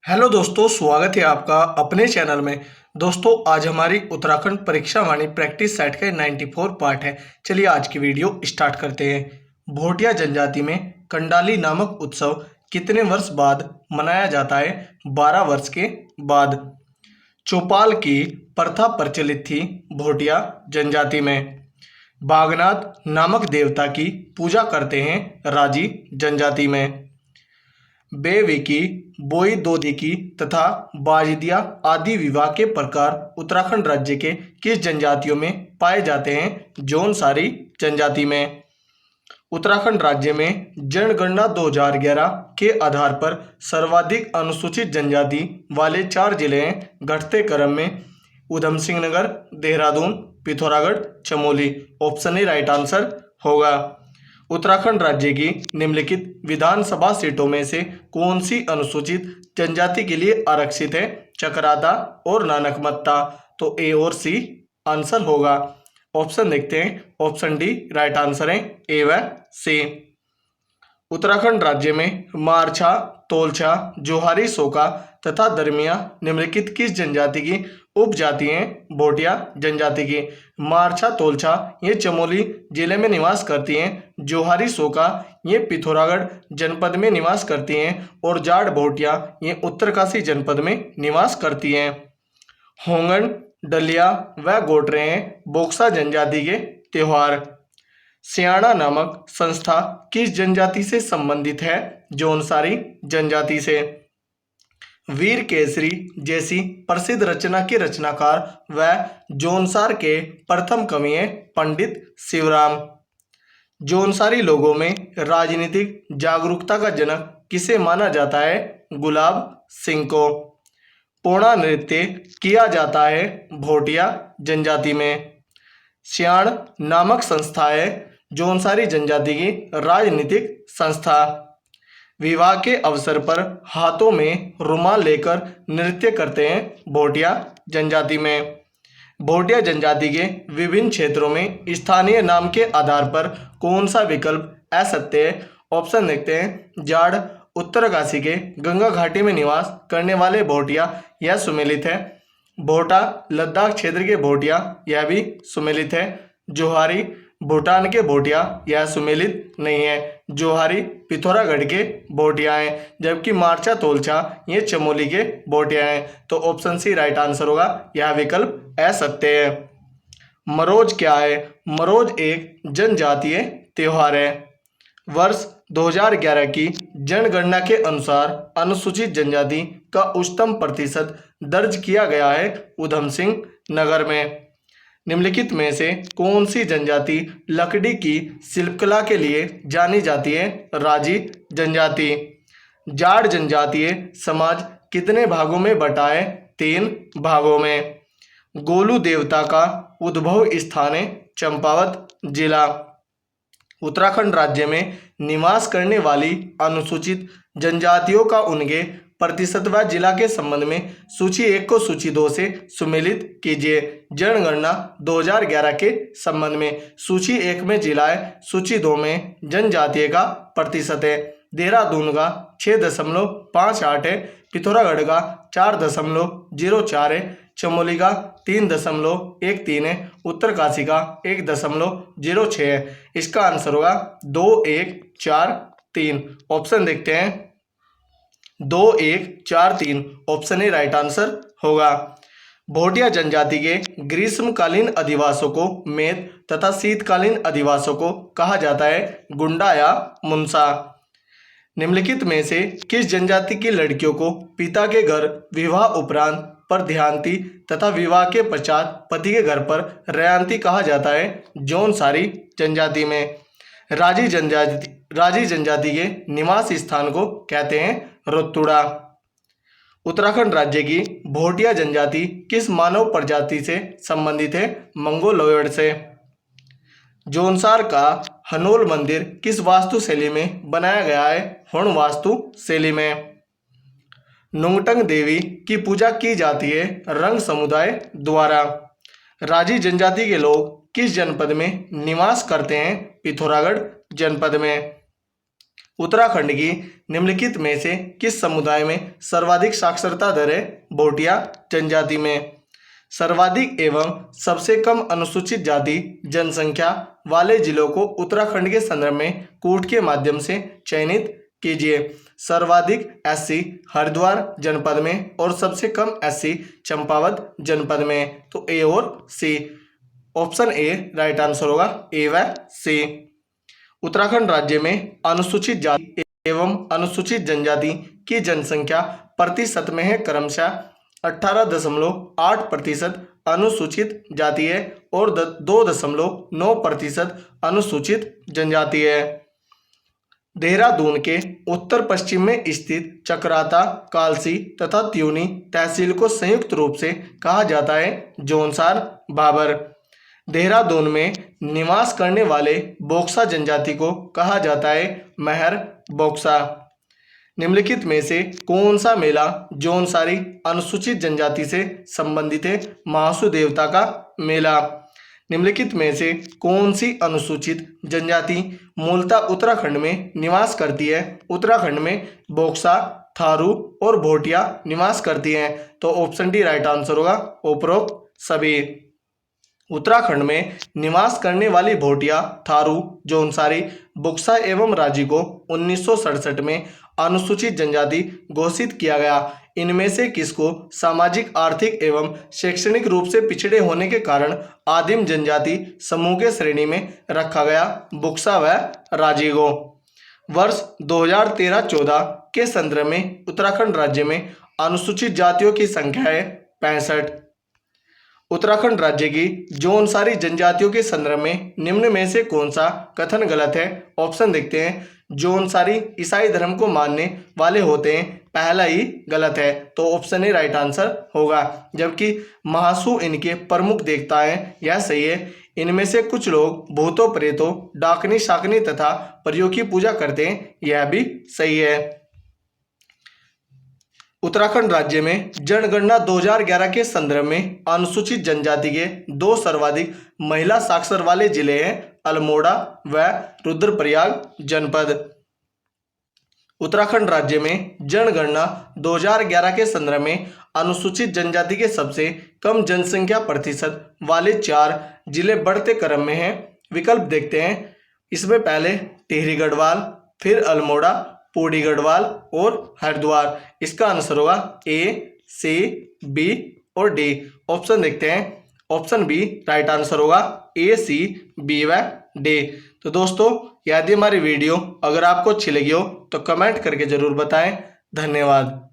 Hello दोस्तों, स्वागत है आपका अपने चैनल में। दोस्तों, आज हमारी उत्तराखंड परीक्षा वाणी प्रैक्टिस सेट के 94 पार्ट है। चलिए आज की वीडियो स्टार्ट करते हैं। भोटिया जनजाति में कंडाली नामक उत्सव कितने वर्ष बाद मनाया जाता है? 12 वर्ष के बाद। चौपाल की प्रथा प्रचलित थी भोटिया जनजाति में। बागनाथ नामक देवता की पूजा करते हैं राजी जनजाति में। बेविकी, बोई दोदिकी तथा बाजिदिया आदि विवाह के प्रकार उत्तराखंड राज्य के किस जनजातियों में पाए जाते हैं? जौनसारी जनजाति में। उत्तराखंड राज्य में जनगणना 2011 के आधार पर सर्वाधिक अनुसूचित जनजाति वाले 4 जिले हैं घटते क्रम में Udham Singh Nagar, Dehradun, Pithoragarh, Chamoli. Option A right answer होगा। उत्तराखंड राज्य की निम्नलिखित विधानसभा सीटों में से कौन सी अनुसूचित जनजाति के लिए आरक्षित है? चकराता और नानकमत्ता। तो ए और सी आंसर होगा। ऑप्शन देखते हैं। ऑप्शन डी राइट आंसर है, ए व सी। उत्तराखंड राज्य में मारछा, तोलछा, जोहारी सोका तथा दरमिया निम्नलिखित किस जनजाति की उपजाति हैं? भोटिया जनजाति की। मारछा, तोलछा ये चमोली जिले में निवास करती हैं। जोहारी सोका ये पिथौरागढ़ जनपद में निवास करती हैं और जाट भोटिया ये उत्तरकाशी जनपद में निवास करती हैं। होंगन, डलिया व गोटरे हैं बोक्सा जनजाति के त्योहार। सियाणा नामक संस्था किस जनजाति से संबंधित है? जौनसारी जनजाति से। वीर केसरी जैसी प्रसिद्ध रचना के रचनाकार व जौनसार के प्रथम कवि हैं पंडित शिवराम। जौनसारी लोगों में राजनीतिक जागरूकता का जनक किसे माना जाता है? गुलाब सिंह को। पोड़ा नृत्य किया जाता है भोटिया जनजाति में। सियाण नामक संस्था है जौनसारी जनजाति की राजनीतिक संस्था। विवाह के अवसर पर हाथों में रुमाल लेकर नृत्य करते हैं भोटिया जनजाति में। भोटिया जनजाति के विभिन्न क्षेत्रों में स्थानीय नाम के आधार पर कौन सा विकल्प असत्य है? ऑप्शन देखते हैं। जाड़ उत्तरकाशी के गंगा घाटी में निवास करने वाले भोटिया यह सुमेलित है। भोटा लद्दाख क्षेत्र के भोटिया यह भी सुमेलित है। जोहारी भूटान के भोटिया यह सुमेलित नहीं है। जोहारी पिथौरागढ़ के भोटिया हैं, जबकि मारछा, तोलछा ये चमोली के भोटिया हैं। तो ऑप्शन सी राइट आंसर होगा। यह विकल्प असत्य है। मरोज क्या है? मरोज एक जनजातीय त्योहार है। वर्ष 2011 की जनगणना के अनुसार अनुसूचित जनजाति का उच्चतम प्रतिशत दर्ज किया गया है ऊधम सिंह नगर में। निम्नलिखित में से कौन सी जनजाति लकड़ी की शिल्पकला के लिए जानी जाती है? राजी जनजाति। जाट जनजातीय समाज कितने भागों में बटा है? 3 भागों में। गोलू देवता का उद्भव स्थान है चंपावत जिला। उत्तराखंड राज्य में निवास करने वाली अनुसूचित जनजातियों का उनके प्रतिशत व जिला के संबंध में सूची 1 को सूची 2 से सुमेलित कीजिए। जनगणना 2011 के संबंध में सूची 1 में जिला है, सूची 2 में जनजातीय का प्रतिशत है। देहरादून का 6.58 है, पिथौरागढ़ का 4.04 है, चमोली का 3.13 है, उत्तरकाशी का 1.06 है। इसका आंसर होगा 2, 1, 4, 3। ऑप्शन देखते हैं। 2, 1, 4, 3 ऑप्शन ए राइट आंसर होगा। भोटिया जनजाति के ग्रीष्मकालीन अधिवासों को मेद तथा शीतकालीन अधिवासों को कहा जाता है गुंडा या मुंसा। निम्नलिखित में से किस जनजाति की लड़कियों को पिता के घर विवाह उपरांत परध्यानती तथा विवाह के पश्चात पति के घर पर रयांती कहा जाता है? जौनसारी जनजाति में। राजी जनजाति के निवास स्थान को कहते हैं रोतुड़ा। उत्तराखंड राज्य की भोटिया जनजाति किस मानव प्रजाति से संबंधित है? मंगोलॉयड से। जौनसार का हनोल मंदिर किस वास्तु शैली में बनाया गया है? हुण वास्तु शैली में। नुंगटंग देवी की पूजा की जाती है रंग समुदाय द्वारा। राजी जनजाति के लोग किस जनपद में निवास करते हैं? पिथौरागढ़ जनपद में। उत्तराखंड की निम्नलिखित में से किस समुदाय में सर्वाधिक साक्षरता दर है? भोटिया जनजाति में। सर्वाधिक एवं सबसे कम अनुसूचित जाति जनसंख्या वाले जिलों को उत्तराखंड के संदर्भ में कूट के माध्यम से चयनित कीजिए। सर्वाधिक एससी हरिद्वार जनपद में और सबसे कम एससी चंपावत जनपद में। तो ए और सी, ऑप्शन ए राइट आंसर होगा, ए व सी। उत्तराखंड राज्य में अनुसूचित जाति एवं अनुसूचित जनजाति की जनसंख्या प्रतिशत में है क्रमशः 18.8% अनुसूचित जाति है और 2.9% अनुसूचित जनजाति है। देहरादून के उत्तर पश्चिम में स्थित चक्राता, कालसी तथा त्यूनी तहसील को संयुक्त रूप से कहा जाता है जौनसार भाबर। देहरादून में निवास करने वाले बोक्सा जनजाति को कहा जाता है महर बोक्सा। निम्नलिखित में से कौन सा मेला जौनसारी अनुसूचित जनजाति से संबंधित है? महासू देवता का मेला। निम्नलिखित में से कौन सी अनुसूचित जनजाति मूलतः उत्तराखंड में निवास करती है? उत्तराखंड में बोक्सा, थारू और भोटिया निवास करती हैं। तो ऑप्शन डी राइट आंसर होगा, उपरोक्त सभी। उत्तराखंड में निवास करने वाली भोटिया, थारू, जौनसारी, बुक्सा एवं राजी को 1967 में अनुसूचित जनजाति घोषित किया गया। इनमें से किसको सामाजिक, आर्थिक एवं शैक्षणिक रूप से पिछड़े होने के कारण आदिम जनजाति समूह के श्रेणी में रखा गया? बुक्सा व राजी को। वर्ष 2013-14 के संदर्भ में उत्तराखंड राज्य में अनुसूचित जातियों की संख्या है 65। उत्तराखंड राज्य की जौनसारी जनजातियों के संदर्भ में निम्न में से कौन सा कथन गलत है? ऑप्शन देखते हैं। जौनसारी ईसाई धर्म को मानने वाले होते हैं, पहला ही गलत है, तो ऑप्शन ए राइट आंसर होगा। जबकि महासू इनके प्रमुख देवता हैं, यह सही है। इनमें से कुछ लोग भूतों, प्रेतों, डाकनी, शाकनी तथा परियों की पूजा करते हैं, यह भी सही है। उत्तराखंड राज्य में जनगणना 2011 के संदर्भ में अनुसूचित जनजाति के 2 सर्वाधिक महिला साक्षर वाले जिले हैं अल्मोड़ा व रुद्रप्रयाग जनपद। उत्तराखंड राज्य में जनगणना 2011 के संदर्भ में अनुसूचित जनजाति के सबसे कम जनसंख्या प्रतिशत वाले 4 जिले बढ़ते क्रम में हैं। विकल्प देखते हैं। इसमें पहले टिहरी गढ़वाल, फिर अल्मोड़ा, पौड़ी गढ़वाल और हरिद्वार। इसका आंसर होगा ए, सी, बी और डी। ऑप्शन देखते हैं। ऑप्शन बी राइट आंसर होगा, ए, सी, बी व डी। तो दोस्तों, यदि हमारी वीडियो अगर आपको अच्छी लगी हो तो कमेंट करके जरूर बताएं। धन्यवाद।